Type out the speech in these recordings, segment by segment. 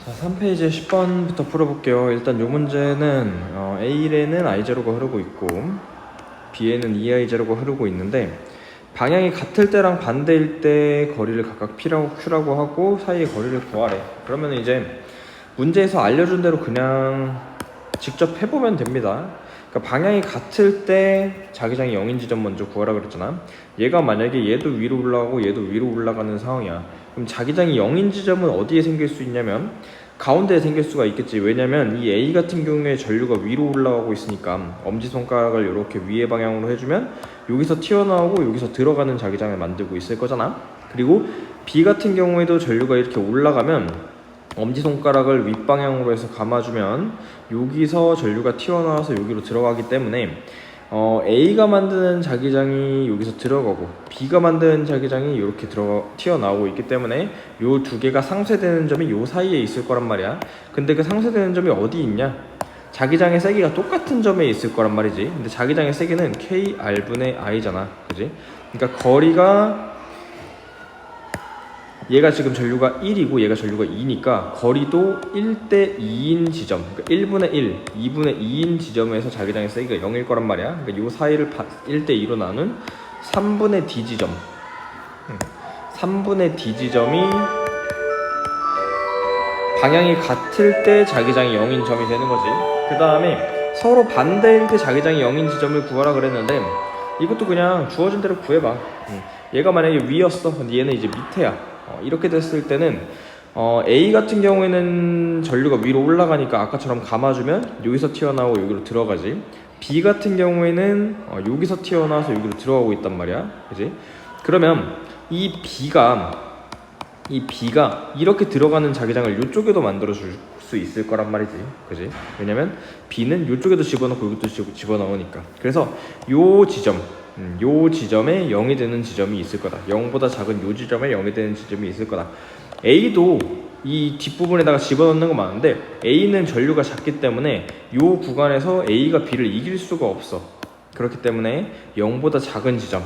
자, 3페이지 10번부터 풀어볼게요. 일단 이 문제는 A에는 I0가 흐르고 있고 B에는 2I0가 흐르고 있는데 방향이 같을 때랑 반대일 때 거리를 각각 P라고 Q라고 하고 사이의 거리를 구하래. 그러면 이제 문제에서 알려준 대로 그냥 직접 해보면 됩니다. 그러니까 방향이 같을 때 자기장이 0인 지점 먼저 구하라 그랬잖아. 얘가 만약에 얘도 위로 올라가고 얘도 위로 올라가는 상황이야. 그럼 자기장이 0인 지점은 어디에 생길 수 있냐면 가운데에 생길 수가 있겠지. 왜냐면 이 A 같은 경우에 전류가 위로 올라가고 있으니까 엄지손가락을 이렇게 위의 방향으로 해주면 여기서 튀어나오고 여기서 들어가는 자기장을 만들고 있을 거잖아. 그리고 B 같은 경우에도 전류가 이렇게 올라가면 엄지손가락을 윗방향으로 해서 감아주면 여기서 전류가 튀어나와서 여기로 들어가기 때문에 A가 만드는 자기장이 여기서 들어가고 B가 만드는 자기장이 이렇게 튀어나오고 있기 때문에 요 두 개가 상쇄되는 점이 요 사이에 있을 거란 말이야. 근데 그 상쇄되는 점이 어디 있냐? 자기장의 세기가 똑같은 점에 있을 거란 말이지. 근데 자기장의 세기는 KR분의 I잖아, 그지? 그러니까 거리가 얘가 지금 전류가 1이고 얘가 전류가 2니까 거리도 1대 2인 지점, 그러니까 1분의 1, 2분의 2인 지점에서 자기장의 세기가 0일 거란 말이야. 그러니까 요 사이를 1대 2로 나눈 3분의 D 지점, 3분의 D 지점이 방향이 같을 때 자기장이 0인 점이 되는 거지. 그 다음에 서로 반대일 때 자기장이 0인 지점을 구하라 그랬는데 이것도 그냥 주어진 대로 구해봐. 얘가 만약에 위였어, 근데 얘는 이제 밑에야. 이렇게 됐을 때는 A 같은 경우에는 전류가 위로 올라가니까 아까처럼 감아주면 여기서 튀어나오고 여기로 들어가지. B 같은 경우에는 여기서 튀어나와서 여기로 들어가고 있단 말이야, 그지? 그러면 이 B가 이렇게 들어가는 자기장을 이쪽에도 만들어 줄 수 있을 거란 말이지, 그지? 왜냐면 B는 이쪽에도 집어넣고 이것도 집어넣으니까. 그래서 요 지점에 0이 되는 지점이 있을 거다. 0보다 작은 요 지점에 0이 되는 지점이 있을 거다. A도 이 뒷부분에다가 집어넣는 거 많은데 A는 전류가 작기 때문에 요 구간에서 A가 B를 이길 수가 없어. 그렇기 때문에 0보다 작은 지점,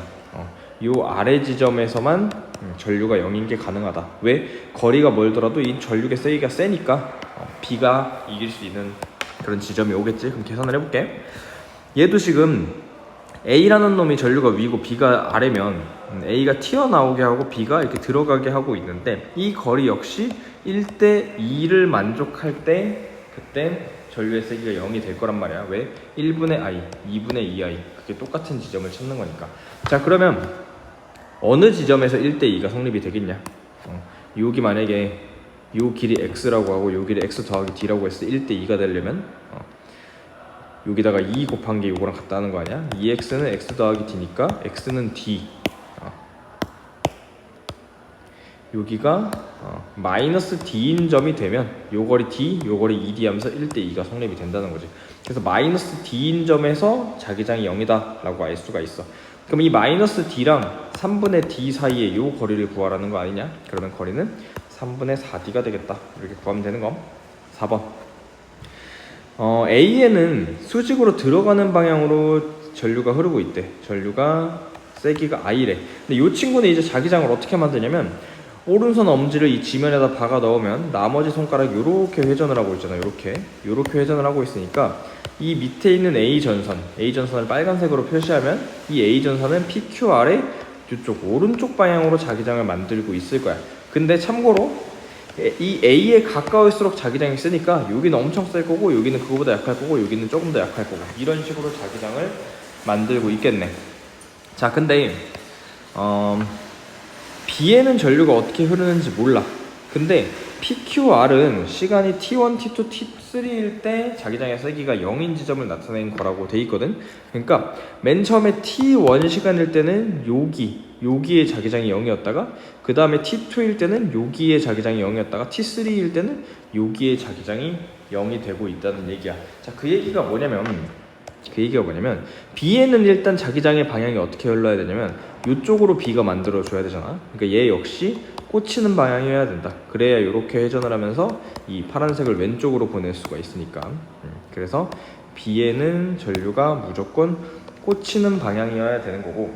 요 아래 지점에서만 전류가 0인 게 가능하다. 왜? 거리가 멀더라도 이 전류의 세기가 세니까 B가 이길 수 있는 그런 지점이 오겠지. 그럼 계산을 해볼게. 얘도 지금 A라는 놈이 전류가 위고 B가 아래면 A가 튀어나오게 하고 B가 이렇게 들어가게 하고 있는데 이 거리 역시 1대 2를 만족할 때 그때 전류의 세기가 0이 될 거란 말이야. 왜? 1분의 I, 2분의 2I 그게 똑같은 지점을 찾는 거니까. 자, 그러면 어느 지점에서 1대 2가 성립이 되겠냐? 여기 만약에 요 길이 x라고 하고 요 길이 x 더하기 d라고 했을 때 1대 2가 되려면 여기다가 2 곱한 게 요거랑 같다 하는 거 아니야? 2x는 x 더하기 d니까 x는 d, 여기가 마이너스 d인 점이 되면 요 거리 d, 요 거리 2d 하면서 1대 2가 성립이 된다는 거지. 그래서 마이너스 d인 점에서 자기장이 0이다 라고 알 수가 있어. 그럼 이 마이너스 d랑 3분의 d 사이에 요 거리를 구하라는 거 아니냐? 그러면 거리는 3분의 4d가 되겠다. 이렇게 구하면 되는 거. 4번. A에는 수직으로 들어가는 방향으로 전류가 흐르고 있대. 전류가 세기가 I래. 근데 이 친구는 이제 자기장을 어떻게 만드냐면 오른손 엄지를 이 지면에다 박아 넣으면 나머지 손가락 요렇게 회전을 하고 있잖아. 요렇게 회전을 하고 있으니까 이 밑에 있는 A전선을 빨간색으로 표시하면 이 A전선은 PQR의 이쪽 오른쪽 방향으로 자기장을 만들고 있을 거야. 근데 참고로 이 A에 가까울수록 자기장이 세니까 여기는 엄청 셀 거고 여기는 그거보다 약할 거고 여기는 조금 더 약할 거고 이런 식으로 자기장을 만들고 있겠네. 자, 근데 B에는 전류가 어떻게 흐르는지 몰라. 근데 PQR은 시간이 T1, T2, T3일 때 자기장의 세기가 0인 지점을 나타낸 거라고 돼 있거든. 그러니까 맨 처음에 T1 시간일 때는 여기에 자기장이 0이었다가 그 다음에 T2일 때는 여기에 자기장이 0이었다가 T3일 때는 여기에 자기장이 0이 되고 있다는 얘기야. 자, 그 얘기가 뭐냐면 B에는 일단 자기장의 방향이 어떻게 흘러야 되냐면 이쪽으로 B가 만들어줘야 되잖아. 그러니까 얘 역시 꽂히는 방향이어야 된다. 그래야 이렇게 회전을 하면서 이 파란색을 왼쪽으로 보낼 수가 있으니까. 그래서 B에는 전류가 무조건 꽂히는 방향이어야 되는 거고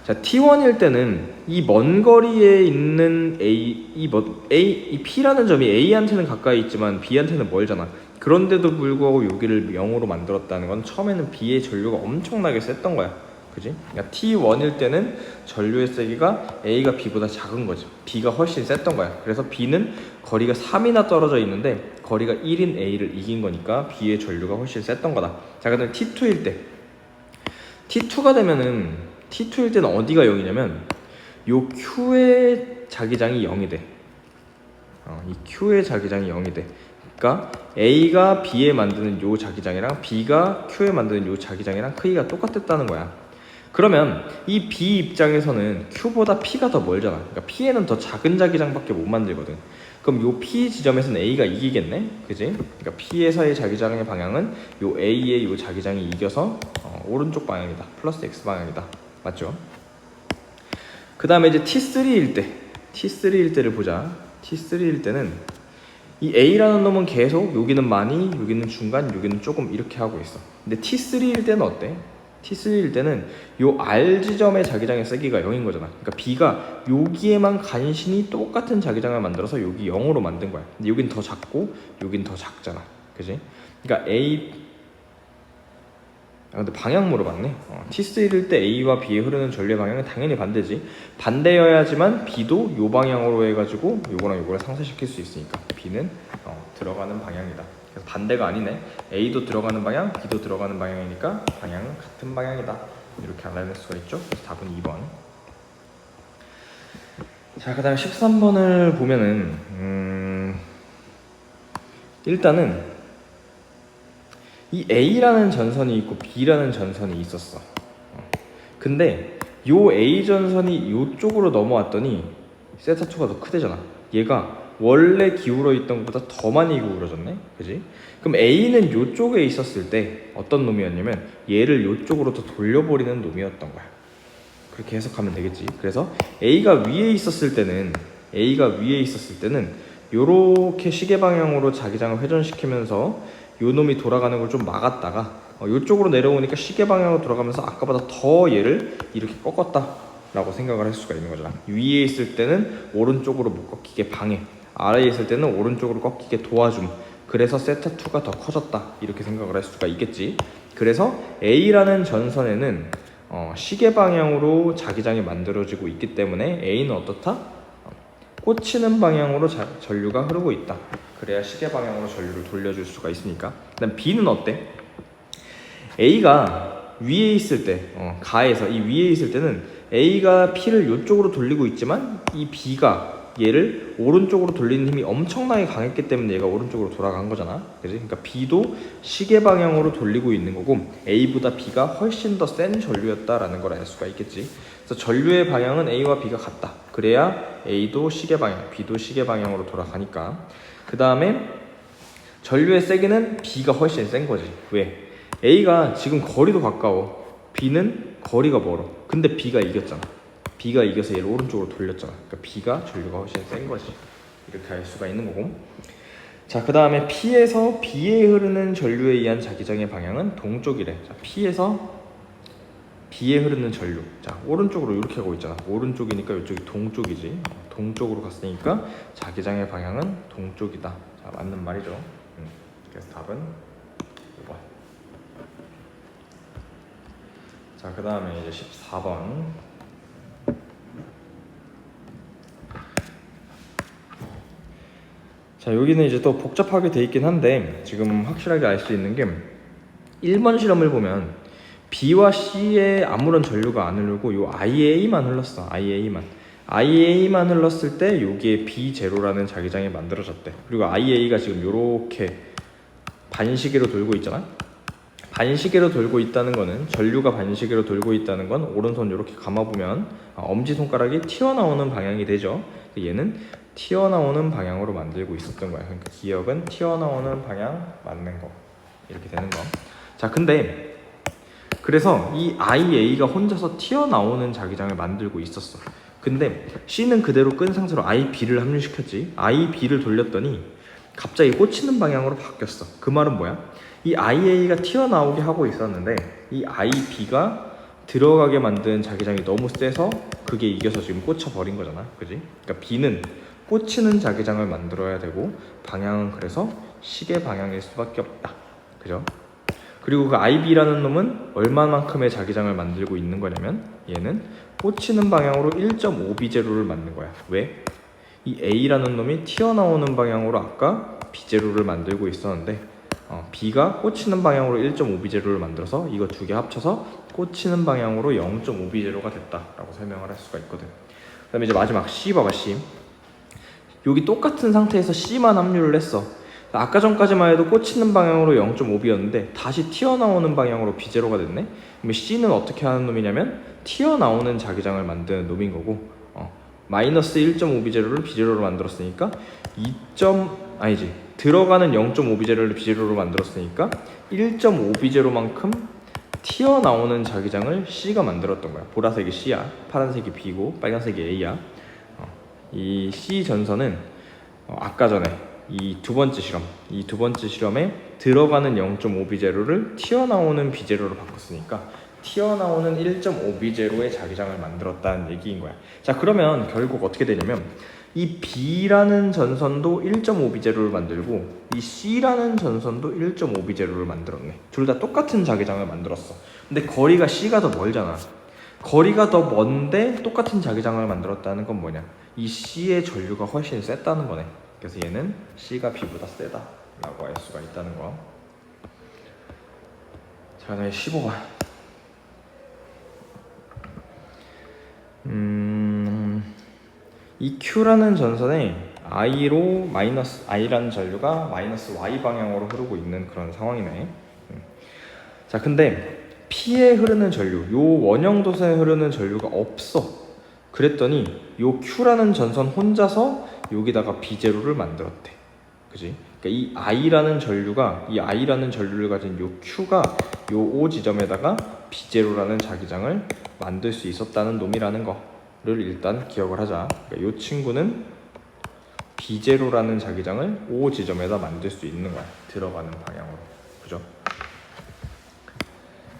자, T1일 때는 이 먼 거리에 있는 이 P라는 점이 A한테는 가까이 있지만 B한테는 멀잖아. 그런데도 불구하고 여기를 0으로 만들었다는 건 처음에는 B의 전류가 엄청나게 셌던 거야. 그지? 그러니까 T1일 때는 전류의 세기가 A가 B보다 작은 거지. B가 훨씬 셌던 거야. 그래서 B는 거리가 3이나 떨어져 있는데 거리가 1인 A를 이긴 거니까 B의 전류가 훨씬 셌던 거다. 자, 그다음에 T2일 때 T2가 되면은 T2일 때는 어디가 0이냐면 요 Q의 자기장이 0이 돼. 이 Q의 자기장이 0이 돼. 그러니까 A가 B에 만드는 요 자기장이랑 B가 Q에 만드는 요 자기장이랑 크기가 똑같았다는 거야. 그러면 이 B 입장에서는 Q보다 P가 더 멀잖아. 그러니까 P에는 더 작은 자기장밖에 못 만들거든. 그럼 요 P 지점에서는 A가 이기겠네? 그지? 그러니까 P에서의 자기장의 방향은 요 A의 요 자기장이 이겨서 오른쪽 방향이다. 플러스 X 방향이다. 맞죠? 그 다음에 이제 T3일 때를 보자. T3일 때는 이 A라는 놈은 계속 여기는 많이, 여기는 중간, 여기는 조금 이렇게 하고 있어. 근데 T3일 때는 어때? T3일 때는 요 R 지점의 자기장의 세기가 0인 거잖아. 그러니까 B가 여기에만 간신히 똑같은 자기장을 만들어서 여기 0으로 만든 거야. 근데 여긴 더 작고 여긴 더 작잖아. 그지? 그러니까 근데 방향 물어봤네. T3일 때 A와 B에 흐르는 전류의 방향은 당연히 반대지. 반대여야지만 B도 요 방향으로 해가지고 요거랑 요거를 상쇄시킬 수 있으니까 B는 들어가는 방향이다. 그래서 반대가 아니네. A도 들어가는 방향, B도 들어가는 방향이니까 방향은 같은 방향이다. 이렇게 알아낼 수가 있죠. 그래서 답은 2번. 자, 그 다음에 13번을 보면은 일단은 이 A라는 전선이 있고 B라는 전선이 있었어. 근데 요 A 전선이 요쪽으로 넘어왔더니 세타2가 더 크대잖아. 얘가 원래 기울어 있던 것보다 더 많이 기울어졌네. 그지? 그럼 A는 요쪽에 있었을 때 어떤 놈이었냐면 얘를 요쪽으로 더 돌려버리는 놈이었던 거야. 그렇게 해석하면 되겠지. 그래서 A가 위에 있었을 때는 요렇게 시계 방향으로 자기장을 회전시키면서 요 놈이 돌아가는 걸 좀 막았다가 요쪽으로 내려오니까 시계 방향으로 돌아가면서 아까보다 더 얘를 이렇게 꺾었다 라고 생각을 할 수가 있는 거잖아. 위에 있을 때는 오른쪽으로 못 꺾이게 방해, 아래에 있을 때는 오른쪽으로 꺾이게 도와줌. 그래서 세타2가 더 커졌다 이렇게 생각을 할 수가 있겠지. 그래서 A라는 전선에는 시계 방향으로 자기장이 만들어지고 있기 때문에 A는 어떻다? 꽂히는 방향으로 전류가 흐르고 있다. 그래야 시계 방향으로 전류를 돌려줄 수가 있으니까. 그다음 B는 어때? A가 위에 있을 때, 가에서 이 위에 있을 때는 A가 P를 이쪽으로 돌리고 있지만 이 B가 얘를 오른쪽으로 돌리는 힘이 엄청나게 강했기 때문에 얘가 오른쪽으로 돌아간 거잖아. 그지? 그러니까 B도 시계 방향으로 돌리고 있는 거고 A보다 B가 훨씬 더 센 전류였다라는 걸 알 수가 있겠지. 그래서 전류의 방향은 A와 B가 같다. 그래야 A도 시계 방향, B도 시계 방향으로 돌아가니까. 그 다음에 전류의 세기는 B가 훨씬 센 거지. 왜? A가 지금 거리도 가까워. B는 거리가 멀어. 근데 B가 이겼잖아. B가 이겨서 얘를 오른쪽으로 돌렸잖아. 그러니까 B가 전류가 훨씬 센 거지. 이렇게 알 수가 있는 거고. 자, 그 다음에 P에서 B에 흐르는 전류에 의한 자기장의 방향은 동쪽이래. 자, P에서 B에 흐르는 전류. 자, 오른쪽으로 이렇게 하고 있잖아. 오른쪽이니까 이쪽이 동쪽이지. 동쪽으로 갔으니까 자기장의 방향은 동쪽이다. 자, 맞는 말이죠. 그래서 답은 5번. 자, 그 다음에 이제 14번. 자, 여기는 이제 또 복잡하게 돼 있긴 한데 지금 확실하게 알 수 있는 게 1번 실험을 보면 B와 C에 아무런 전류가 안 흐르고 요 IA만 흘렀어. IA만 흘렀을 때 여기에 B0라는 자기장이 만들어졌대. 그리고 IA가 지금 요렇게 반시계로 돌고 있잖아. 반시계로 돌고 있다는 거는, 전류가 반시계로 돌고 있다는 건 오른손 이렇게 감아보면 엄지손가락이 튀어나오는 방향이 되죠. 얘는 튀어나오는 방향으로 만들고 있었던 거야. 그러니까 기억은 튀어나오는 방향 맞는 거 이렇게 되는 거. 자, 근데 그래서 이 IA가 혼자서 튀어나오는 자기장을 만들고 있었어. 근데 C는 그대로 끈 상태로 IB를 합류시켰지. IB를 돌렸더니 갑자기 꽂히는 방향으로 바뀌었어. 그 말은 뭐야? 이 IA가 튀어나오게 하고 있었는데 이 IB가 들어가게 만드는 자기장이 너무 세서 그게 이겨서 지금 꽂혀버린 거잖아, 그지? 그러니까 B는 꽂히는 자기장을 만들어야 되고 방향은 그래서 시계 방향일 수밖에 없다, 그죠? 그리고 그 IB라는 놈은 얼마만큼의 자기장을 만들고 있는 거냐면 얘는 꽂히는 방향으로 1.5B0를 만든 거야. 왜? 이 A라는 놈이 튀어나오는 방향으로 아까 B0를 만들고 있었는데 B가 꽂히는 방향으로 1.5B0를 만들어서 이거 두 개 합쳐서 꽂히는 방향으로 0.5B0가 됐다라고 설명을 할 수가 있거든. 그 다음에 이제 마지막 C 봐봐. C 여기 똑같은 상태에서 C만 합류를 했어. 아까 전까지만 해도 꽂히는 방향으로 0.5B였는데 다시 튀어나오는 방향으로 B0가 됐네. 그럼 C는 어떻게 하는 놈이냐면 튀어나오는 자기장을 만드는 놈인 거고 마이너스 1.5B0를 B0로 만들었으니까 들어가는 0.5B0를 B0로 만들었으니까 1.5B0만큼 튀어나오는 자기장을 C가 만들었던 거야. 보라색이 C야, 파란색이 B고 빨간색이 A야. 이 C 전선은 아까 전에 이 두 번째 실험에 들어가는 0.5B0를 튀어나오는 B0로 바꿨으니까 튀어나오는 1.5B0의 자기장을 만들었다는 얘기인 거야. 자, 그러면 결국 어떻게 되냐면 이 B라는 전선도 1.5B0를 만들고 이 C라는 전선도 1.5B0를 만들었네. 둘 다 똑같은 자기장을 만들었어. 근데 거리가 C가 더 멀잖아. 거리가 더 먼데 똑같은 자기장을 만들었다는 건 뭐냐? 이 C의 전류가 훨씬 셌다는 거네. 그래서 얘는 C가 B보다 세다 라고 할 수가 있다는 거. 자, 그다음에 15번. 이 Q라는 전선에 I로 마이너스 I라는 전류가 마이너스 Y 방향으로 흐르고 있는 그런 상황이네. 자, 근데 P에 흐르는 전류, 요 원형 도선에 흐르는 전류가 없어. 그랬더니 요 Q라는 전선 혼자서 여기다가 B0를 만들었대. 그지? 그러니까 이 I라는 전류를 가진 요 Q가 요 O 지점에다가 B0라는 자기장을 만들 수 있었다는 놈이라는 거를 일단 기억을 하자. 그러니까 요 친구는 B0라는 자기장을 O 지점에다 만들 수 있는 거야. 들어가는 방향으로. 그죠?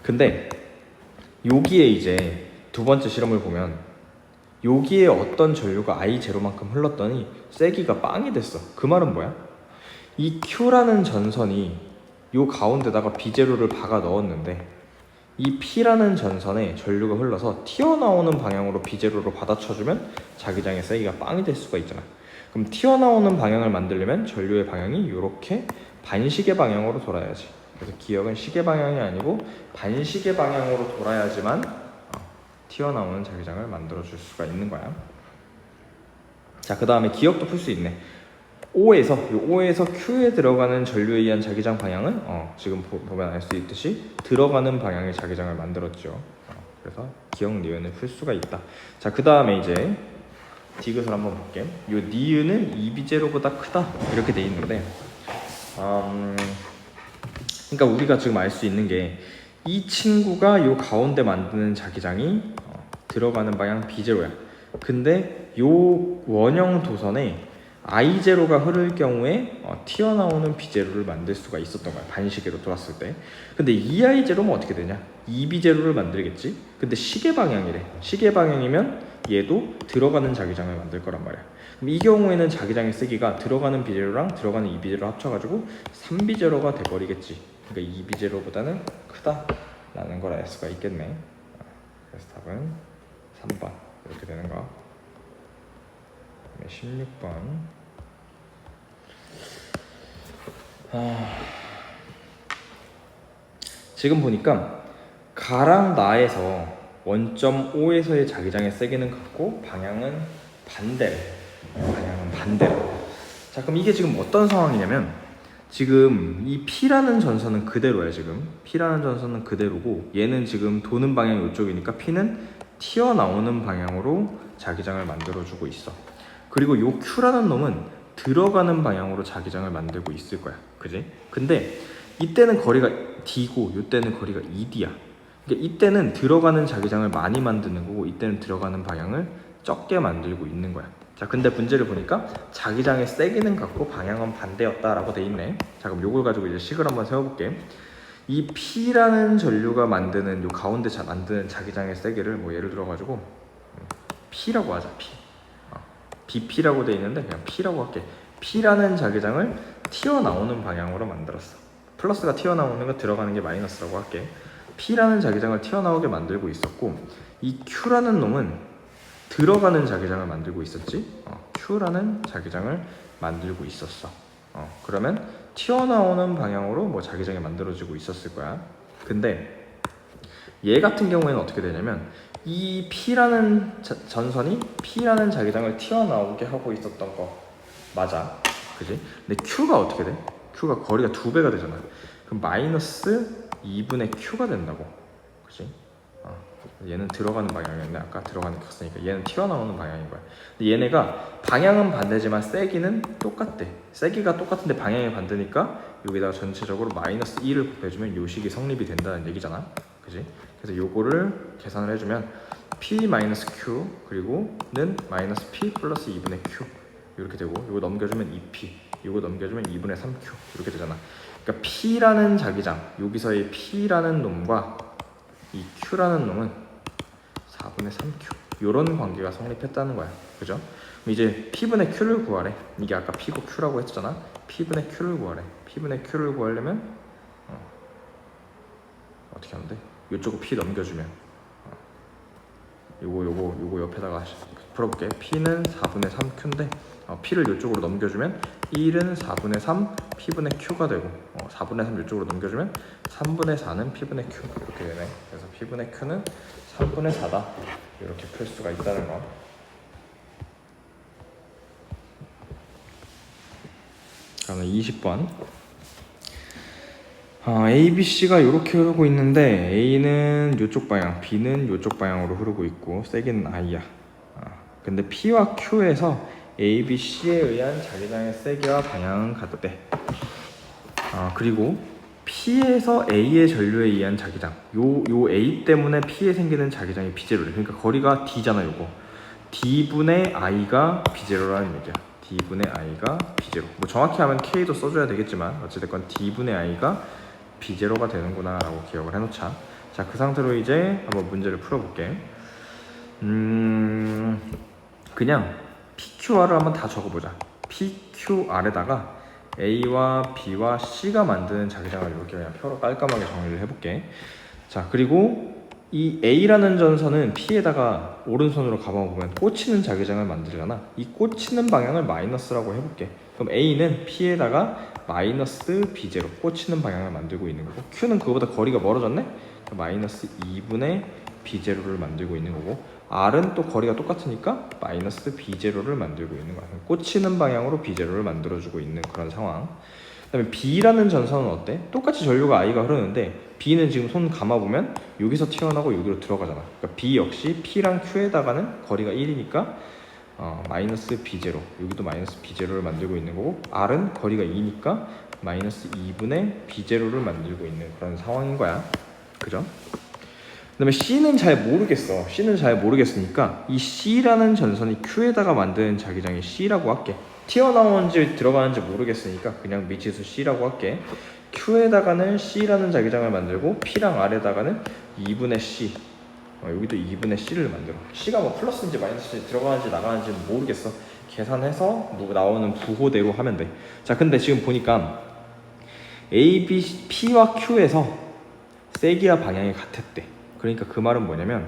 근데 여기에 이제 두 번째 실험을 보면 여기에 어떤 전류가 I0만큼 흘렀더니 세기가 빵이 됐어. 그 말은 뭐야? 이 Q라는 전선이 요 가운데다가 B0를 박아 넣었는데 이 P라는 전선에 전류가 흘러서 튀어나오는 방향으로 B0로 받아쳐주면 자기장의 세기가 빵이 될 수가 있잖아. 그럼 튀어나오는 방향을 만들려면 전류의 방향이 이렇게 반시계 방향으로 돌아야지. 그래서 기억은 시계 방향이 아니고 반시계 방향으로 돌아야지만 튀어나오는 자기장을 만들어줄 수가 있는 거야. 자, 그 다음에 기억도 풀 수 있네. O에서 Q에 들어가는 전류에 의한 자기장 방향은 지금 보면 알 수 있듯이 들어가는 방향의 자기장을 만들었죠. 그래서 기억 니은을 풀 수가 있다. 자, 그 다음에 이제 디귿을 한번 볼게. 요 니은은 2B0보다 크다 이렇게 돼 있는데 그러니까 우리가 지금 알 수 있는 게 이 친구가 요 가운데 만드는 자기장이 들어가는 방향 B0야. 근데 요 원형 도선에 I0가 흐를 경우에 튀어나오는 B0를 만들 수가 있었던 거야. 반시계로 돌았을 때. 근데 이 I0면 어떻게 되냐? 2B0를 만들겠지? 근데 시계 방향이래. 시계 방향이면 얘도 들어가는 자기장을 만들 거란 말이야. 그럼 이 경우에는 자기장의 세기가 들어가는 B0랑 들어가는 2B0를 합쳐가지고 3B0가 돼버리겠지. 그러니까 2B0보다는 크다라는 걸 알 수가 있겠네. 그래서 답은 3번 이렇게 되는 거. 16번. 지금 보니까 가랑 나에서 원점 O에서의 자기장의 세기는 같고 방향은 반대로. 자, 그럼 이게 지금 어떤 상황이냐면 지금 이 P라는 전선은 그대로야. 지금 P라는 전선은 그대로고 얘는 지금 도는 방향이 이쪽이니까 P는 튀어나오는 방향으로 자기장을 만들어주고 있어. 그리고 요 Q라는 놈은 들어가는 방향으로 자기장을 만들고 있을 거야. 그지? 근데 이때는 거리가 D고 이때는 거리가 2D야. 그러니까 이때는 들어가는 자기장을 많이 만드는 거고 이때는 들어가는 방향을 적게 만들고 있는 거야. 자, 근데 문제를 보니까 자기장의 세기는 같고 방향은 반대였다라고 돼 있네. 자, 그럼 요걸 가지고 이제 식을 한번 세워볼게. 이 P라는 전류가 만드는 요 가운데 만드는 자기장의 세기를 뭐 예를 들어 가지고 P라고 하자. P. BP라고 돼 있는데 그냥 P라고 할게. P라는 자기장을 튀어나오는 방향으로 만들었어. 플러스가 튀어나오는 거 들어가는 게 마이너스라고 할게. P라는 자기장을 튀어나오게 만들고 있었고, 이 Q라는 놈은 들어가는 자기장을 만들고 있었지. Q라는 자기장을 만들고 있었어. 그러면 튀어나오는 방향으로 뭐 자기장이 만들어지고 있었을 거야. 근데 얘 같은 경우에는 어떻게 되냐면 이 P라는 전선이 P라는 자기장을 튀어나오게 하고 있었던 거 맞아, 그지? 근데 Q가 어떻게 돼? Q가 거리가 2배가 되잖아. 그럼 마이너스 2분의 Q가 된다고, 그지? 얘는 들어가는 방향이었네. 아까 들어가는 게 컸으니까 얘는 튀어나오는 방향인 거야. 근데 얘네가 방향은 반대지만 세기는 똑같대. 세기가 똑같은데 방향이 반대니까 여기다가 전체적으로 마이너스 2를 곱해주면 요 식이 성립이 된다는 얘기잖아, 그지? 그래서 요거를 계산을 해주면 P 마이너스 Q 그리고는 마이너스 P 플러스 2분의 Q 이렇게 되고, 요거 넘겨주면 2P, 요거 넘겨주면 2분의 3Q 이렇게 되잖아. 그러니까 P라는 자기장, 여기서의 P라는 놈과 이 Q라는 놈은 4분의 3Q 이런 관계가 성립했다는 거야, 그죠? 그럼 이제 P분의 Q를 구하래. 이게 아까 P고 Q라고 했잖아. P분의 Q를 구하래. P분의 Q를 구하려면 어떻게 하면 돼? 이쪽으로 P 넘겨주면 요거 옆에다가 풀어볼게. P는 4분의 3Q인데 P를 이쪽으로 넘겨주면 1은 4분의 3 P분의 Q가 되고 4분의 3 이쪽으로 넘겨주면 3분의 4는 P분의 Q 이렇게 되네. 그래서 P분의 Q는 3분의 4다 이렇게 풀 수가 있다는 거. 그러면 20번 A, B, C가 이렇게 흐르고 있는데 A는 이쪽 방향, B는 이쪽 방향으로 흐르고 있고 세기는 I야. 근데 P와 Q에서 A, B, C에 의한 자기장의 세기와 방향은 같대. 그리고 P에서 A의 전류에 의한 자기장, 요 A 때문에 P에 생기는 자기장이 B0래. 그러니까 거리가 D잖아. 요거 D분의 I가 B0라는 얘기야. D분의 I가 B0. 뭐 정확히 하면 K도 써줘야 되겠지만 어찌됐건 D분의 I가 B0가 되는구나 라고 기억을 해놓자. 자, 그 상태로 이제 한번 문제를 풀어볼게. 그냥 PQR을 한번 다 적어보자. PQR에다가 A와 B와 C가 만드는 자기장을 이렇게 그냥 표로 깔끔하게 정리를 해볼게. 자, 그리고 이 A라는 전선은 P에다가 오른손으로 가만보면 꽂히는 자기장을 만들잖아. 이 꽂히는 방향을 마이너스라고 해볼게. 그럼 A는 P에다가 마이너스 B0 꽂히는 방향을 만들고 있는 거고, Q는 그거보다 거리가 멀어졌네? 마이너스 2분의 B0를 만들고 있는 거고, R은 또 거리가 똑같으니까 마이너스 B0를 만들고 있는 거야. 꽂히는 방향으로 B0를 만들어주고 있는 그런 상황. 그 다음에 B라는 전선은 어때? 똑같이 전류가 I가 흐르는데 B는 지금 손 감아보면 여기서 튀어나오고 여기로 들어가잖아. 그러니까 B 역시 P랑 Q에다가는 거리가 1이니까 마이너스 B0, 여기도 마이너스 B0를 만들고 있는 거고, R은 거리가 2니까 마이너스 2분의 B0를 만들고 있는 그런 상황인 거야. 그죠? 그 다음에 C는 잘 모르겠어. C는 잘 모르겠으니까 이 C라는 전선이 Q에다가 만드는 자기장이 C라고 할게. 튀어나오는지 들어가는지 모르겠으니까 그냥 미치수 C라고 할게. Q에다가는 C라는 자기장을 만들고 P랑 R에다가는 2분의 C, 여기도 2분의 C를 만들어. C가 뭐 플러스인지 마이너스인지 들어가는지 나가는지 모르겠어. 계산해서 뭐 나오는 부호대로 하면 돼. 자, 근데 지금 보니까 A, B, P와 Q에서 세기와 방향이 같았대. 그러니까 그 말은 뭐냐면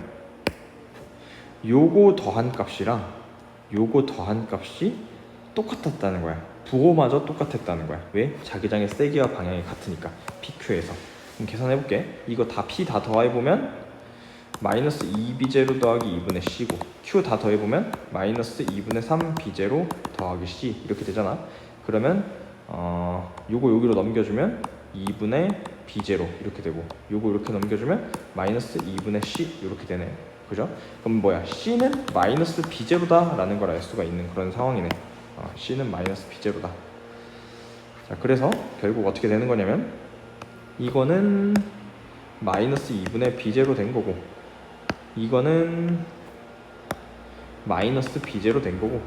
요거 더한 값이랑 요거 더한 값이 똑같았다는 거야. 부호마저 똑같았다는 거야. 왜? 자기장의 세기와 방향이 같으니까. PQ에서. 그럼 계산해볼게. 이거 다 P 다 더해보면 마이너스 2B0 더하기 2분의 C고, Q 다 더해보면 마이너스 2분의 3B0 더하기 C 이렇게 되잖아. 그러면 요거 여기로 넘겨주면 2분의 B0 이렇게 되고, 요거 이렇게 넘겨주면 마이너스 2분의 C 이렇게 되네. 그죠? 그럼 뭐야? C는 마이너스 B0다 라는 걸 알 수가 있는 그런 상황이네. C는 마이너스 B0다. 자, 그래서 결국 어떻게 되는 거냐면 이거는 마이너스 2분의 B0 된 거고, 이거는 마이너스 B0 된 거고,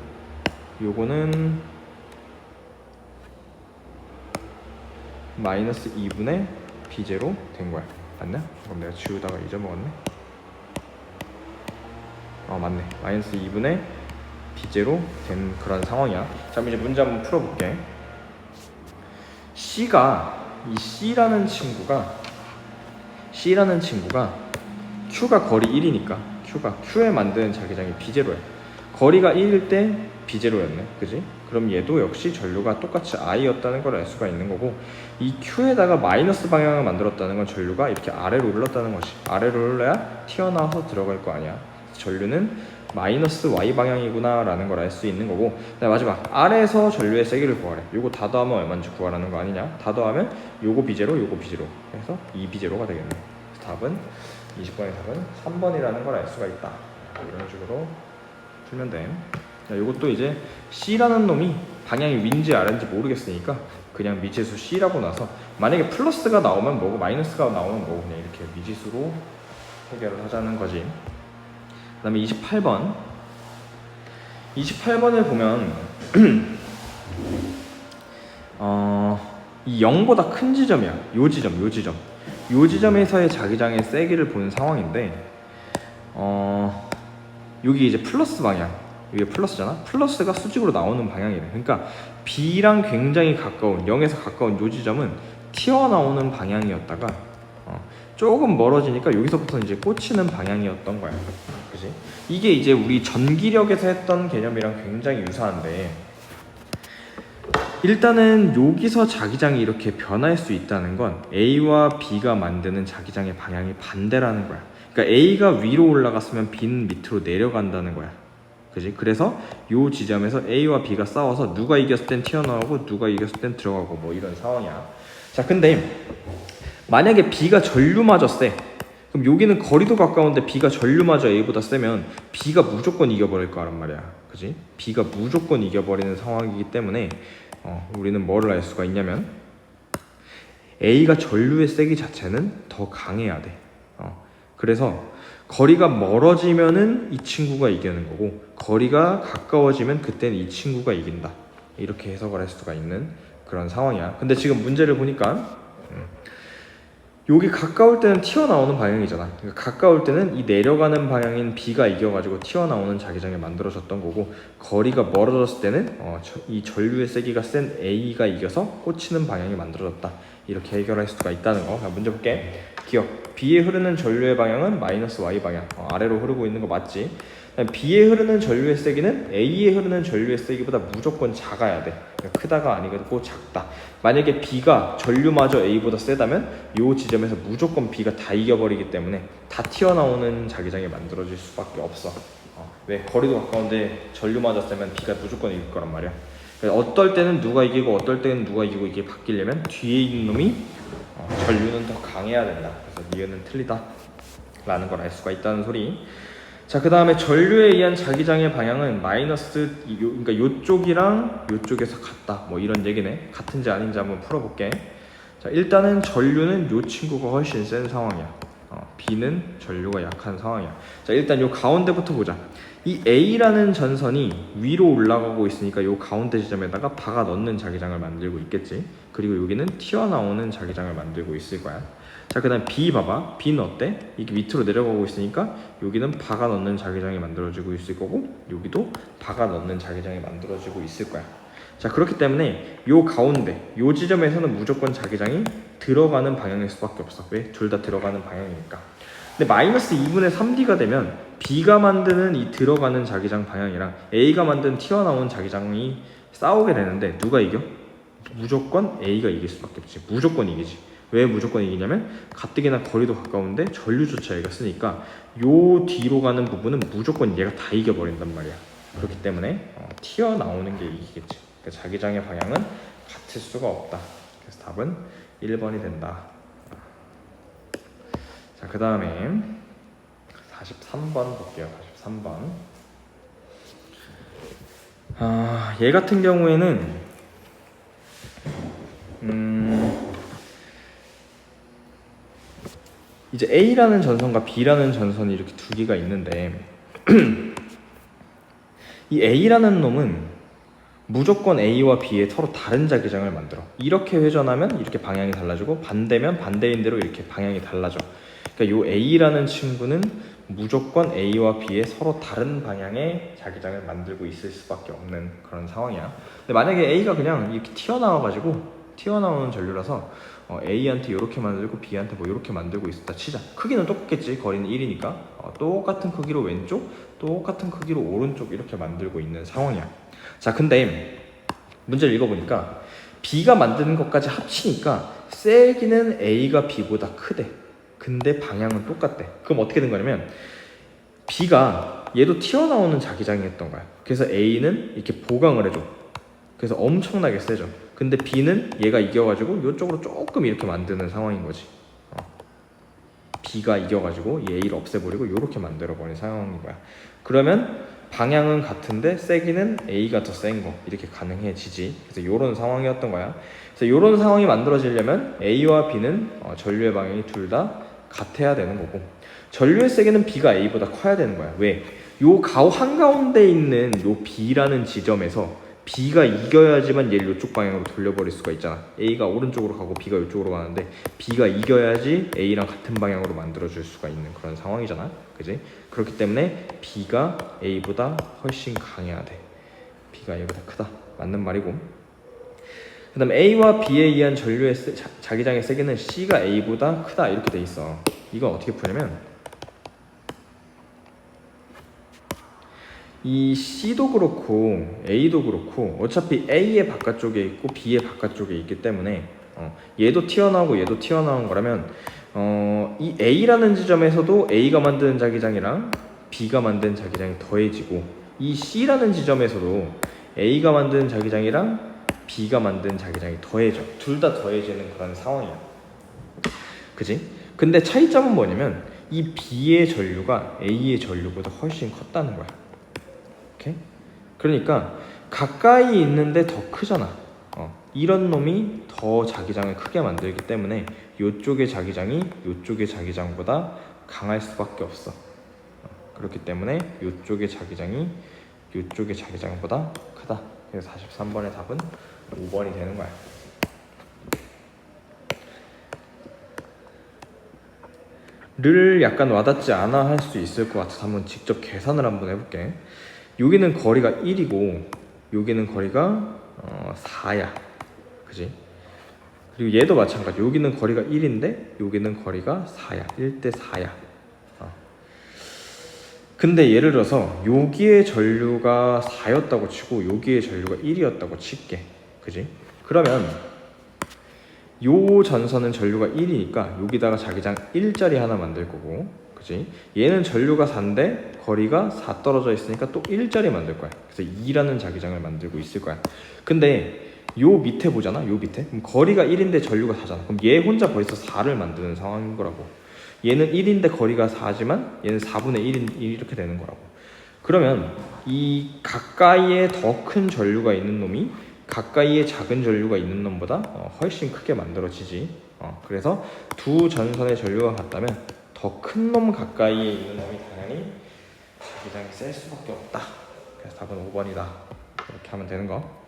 요거는 마이너스 2분의 B제로 된 거야. 맞나? 그럼 내가 지우다가 잊어먹었네. 맞네. 마이너스 2분의 B제로 된 그런 상황이야. 자, 그럼 이제 문제 한번 풀어볼게. 이 C라는 친구가 Q가 거리 1이니까 Q에 만드는 자기장이 B제로야. 거리가 1일 때 B제로였네. 그지? 그럼 얘도 역시 전류가 똑같이 I였다는 걸 알 수가 있는 거고, 이 Q에다가 마이너스 방향을 만들었다는 건 전류가 이렇게 아래로 흘렀다는 거지. 아래로 흘러야 튀어나와서 들어갈 거 아니야. 전류는 마이너스 Y 방향이구나 라는 걸 알 수 있는 거고, 마지막 아래에서 전류의 세기를 구하래. 요거 다 더하면 얼마인지 구하라는 거 아니냐. 다 더하면 요거 B제로 요거 B제로 해서 2B제로가 되겠네. 답은 20번의 답은 3번이라는 걸 알 수가 있다. 이런 식으로 풀면 돼. 요것도 이제 C라는 놈이 방향이 위인지 아래인지 모르겠으니까 그냥 미지수 C라고 나서, 만약에 플러스가 나오면 뭐고 마이너스가 나오면 뭐고 그냥 이렇게 미지수로 해결을 하자는 거지. 그 다음에 28번을 보면 이 0보다 큰 지점이야. 요 지점에서의 자기장의 세기를 보는 상황인데, 여기 이제 플러스 방향, 이게 플러스잖아. 플러스가 수직으로 나오는 방향이래. 그러니까 B랑 굉장히 가까운, 0에서 가까운 요 지점은 튀어나오는 방향이었다가 조금 멀어지니까 여기서부터 이제 꽂히는 방향이었던 거야. 그지? 이게 이제 우리 전기력에서 했던 개념이랑 굉장히 유사한데, 일단은 여기서 자기장이 이렇게 변할 수 있다는 건 A와 B가 만드는 자기장의 방향이 반대라는 거야. 그러니까 A가 위로 올라갔으면 B는 밑으로 내려간다는 거야. 그지? 그래서 요 지점에서 A와 B가 싸워서 누가 이겼을 땐 튀어나오고 누가 이겼을 땐 들어가고 뭐 이런 상황이야. 자, 근데 만약에 B가 전류마저 세, 그럼 여기는 거리도 가까운데 B가 전류마저 A보다 세면 B가 무조건 이겨버릴 거란 말이야. 그지? B가 무조건 이겨버리는 상황이기 때문에 우리는 뭐를 알 수가 있냐면, A가 전류의 세기 자체는 더 강해야 돼. 그래서 거리가 멀어지면은 이 친구가 이기는 거고, 거리가 가까워지면 그때는 이 친구가 이긴다. 이렇게 해석을 할 수가 있는 그런 상황이야. 근데 지금 문제를 보니까 여기 가까울 때는 튀어나오는 방향이잖아. 그러니까 가까울 때는 이 내려가는 방향인 B가 이겨가지고 튀어나오는 자기장이 만들어졌던 거고, 거리가 멀어졌을 때는 이 전류의 세기가 센 A가 이겨서 꽂히는 방향이 만들어졌다. 이렇게 해결할 수가 있다는 거. 자, 문제 볼게. 기억. B에 흐르는 전류의 방향은 마이너스 Y 방향. 아래로 흐르고 있는 거 맞지? B에 흐르는 전류의 세기는 A에 흐르는 전류의 세기보다 무조건 작아야 돼. 그러니까 크다가 아니고 작다. 만약에 B가 전류마저 A보다 세다면 이 지점에서 무조건 B가 다 이겨버리기 때문에 다 튀어나오는 자기장이 만들어질 수밖에 없어. 왜? 거리도 가까운데 전류마저 세면 B가 무조건 이길 거란 말이야. 어떨 때는 누가 이기고 어떨 때는 누가 이기고 이게 바뀌려면 뒤에 있는 놈이 전류는 더 강해야 된다. 그래서 니은은 틀리다 라는 걸 알 수가 있다는 소리. 자, 그 다음에 전류에 의한 자기장의 방향은 마이너스, 그러니까 요쪽이랑 요쪽에서 같다. 뭐 이런 얘기네. 같은지 아닌지 한번 풀어볼게. 자, 일단은 전류는 요 친구가 훨씬 센 상황이야. B는 전류가 약한 상황이야. 자, 일단 요 가운데부터 보자. 이 A라는 전선이 위로 올라가고 있으니까 요 가운데 지점에다가 박아 넣는 자기장을 만들고 있겠지. 그리고 여기는 튀어나오는 자기장을 만들고 있을 거야. 자, 그 다음 B 봐봐. B는 어때? 이게 밑으로 내려가고 있으니까 여기는 박아 넣는 자기장이 만들어지고 있을 거고, 여기도 박아 넣는 자기장이 만들어지고 있을 거야. 자, 그렇기 때문에 요 가운데 요 지점에서는 무조건 자기장이 들어가는 방향일 수밖에 없어. 왜? 둘 다 들어가는 방향이니까. 근데 마이너스 2분의 3D가 되면 B가 만드는 이 들어가는 자기장 방향이랑 A가 만든 튀어나온 자기장이 싸우게 되는데 누가 이겨? 무조건 A가 이길 수밖에 없지. 무조건 이기지. 왜 무조건 이기냐면 가뜩이나 거리도 가까운데 전류조차 얘가 쓰니까 요 뒤로 가는 부분은 무조건 얘가 다 이겨버린단 말이야. 그렇기 때문에 튀어나오는 게 이기겠지. 그러니까 자기장의 방향은 같을 수가 없다. 그래서 답은 1번이 된다. 자, 그 다음에 43번 볼게요. 43번. 얘 같은 경우에는 이제 A라는 전선과 B라는 전선이 이렇게 두 개가 있는데 이 A라는 놈은 무조건 A와 B의 서로 다른 자기장을 만들어. 이렇게 회전하면 이렇게 방향이 달라지고 반대면 반대인 대로 이렇게 방향이 달라져. 그러니까 요 A라는 친구는 무조건 A와 B의 서로 다른 방향의 자기장을 만들고 있을 수밖에 없는 그런 상황이야. 근데 만약에 A가 그냥 이렇게 튀어나오는 전류라서 A한테 이렇게 만들고 B한테 뭐 이렇게 만들고 있었다 치자. 크기는 똑같겠지. 거리는 1이니까 똑같은 크기로 왼쪽, 똑같은 크기로 오른쪽 이렇게 만들고 있는 상황이야. 자, 근데 문제를 읽어보니까 B가 만드는 것까지 합치니까 세기는 A가 B보다 크대. 근데 방향은 똑같대. 그럼 어떻게 된 거냐면 B가 얘도 튀어나오는 자기장이었던 거야. 그래서 A는 이렇게 보강을 해줘. 그래서 엄청나게 세죠. 근데 B는 얘가 이겨가지고 이쪽으로 조금 이렇게 만드는 상황인 거지. B가 이겨가지고 얘 A를 없애버리고 이렇게 만들어버린 상황인 거야. 그러면 방향은 같은데 세기는 A가 더 센 거 이렇게 가능해지지. 그래서 이런 상황이었던 거야. 그래서 이런 상황이 만들어지려면 A와 B는 전류의 방향이 둘 다 같아야 되는 거고, 전류의 세기는 B가 A보다 커야 되는 거야. 왜? 요 한가운데 있는 요 B라는 지점에서 B가 이겨야지만 얘를 이쪽 방향으로 돌려버릴 수가 있잖아. A가 오른쪽으로 가고 B가 이쪽으로 가는데 B가 이겨야지 A랑 같은 방향으로 만들어줄 수가 있는 그런 상황이잖아. 그지? 그렇기 때문에 B가 A보다 훨씬 강해야 돼. B가 A보다 크다. 맞는 말이고, 그 다음에 A와 B에 의한 전류의 자기장의 세기는 C가 A보다 크다 이렇게 돼 있어. 이건 어떻게 푸냐면 이 C도 그렇고 A도 그렇고 어차피 A의 바깥쪽에 있고 B의 바깥쪽에 있기 때문에 얘도 튀어나오고 얘도 튀어나온 거라면 이 A라는 지점에서도 A가 만드는 자기장이랑 B가 만드는 자기장이 더해지고, 이 C라는 지점에서도 A가 만드는 자기장이랑 B가 만드는 자기장이 더해져. 둘 다 더해지는 그런 상황이야. 그지? 근데 차이점은 뭐냐면 이 B의 전류가 A의 전류보다 훨씬 컸다는 거야. 오케이? 그러니까 가까이 있는데 더 크잖아. 이런 놈이 더 자기장을 크게 만들기 때문에 이쪽의 자기장이 이쪽의 자기장보다 강할 수밖에 없어. 그렇기 때문에 이쪽의 자기장이 이쪽의 자기장보다 크다. 그래서 43번의 답은 5번이 되는 거야. 를 약간 와닿지 않아 할 수 있을 것 같아서 한번 직접 계산을 한번 해볼게. 여기는 거리가 1이고 여기는 거리가 4야. 그지? 그리고 얘도 마찬가지. 여기는 거리가 1인데 여기는 거리가 4야. 1대 4야. 근데 예를 들어서 여기에 전류가 4였다고 치고 여기에 전류가 1이었다고 칠게. 그지? 그러면 요 전선은 전류가 1이니까 여기다가 자기장 1짜리 하나 만들 거고, 그지? 얘는 전류가 4인데 거리가 4 떨어져 있으니까 또 1짜리 만들 거야. 그래서 2라는 자기장을 만들고 있을 거야. 근데 요 밑에 보잖아. 요 밑에. 그럼 거리가 1인데 전류가 4잖아. 그럼 얘 혼자 벌써 4를 만드는 상황인 거라고. 얘는 1인데 거리가 4지만 얘는 4분의 1 이렇게 되는 거라고. 그러면 이 가까이에 더 큰 전류가 있는 놈이 가까이에 작은 전류가 있는 놈보다 훨씬 크게 만들어지지. 그래서 두 전선의 전류가 같다면 더 큰 놈 가까이에 있는 놈이 당연히 자기장이 셀 수밖에 없다. 그래서 답은 5번이다. 이렇게 하면 되는 거.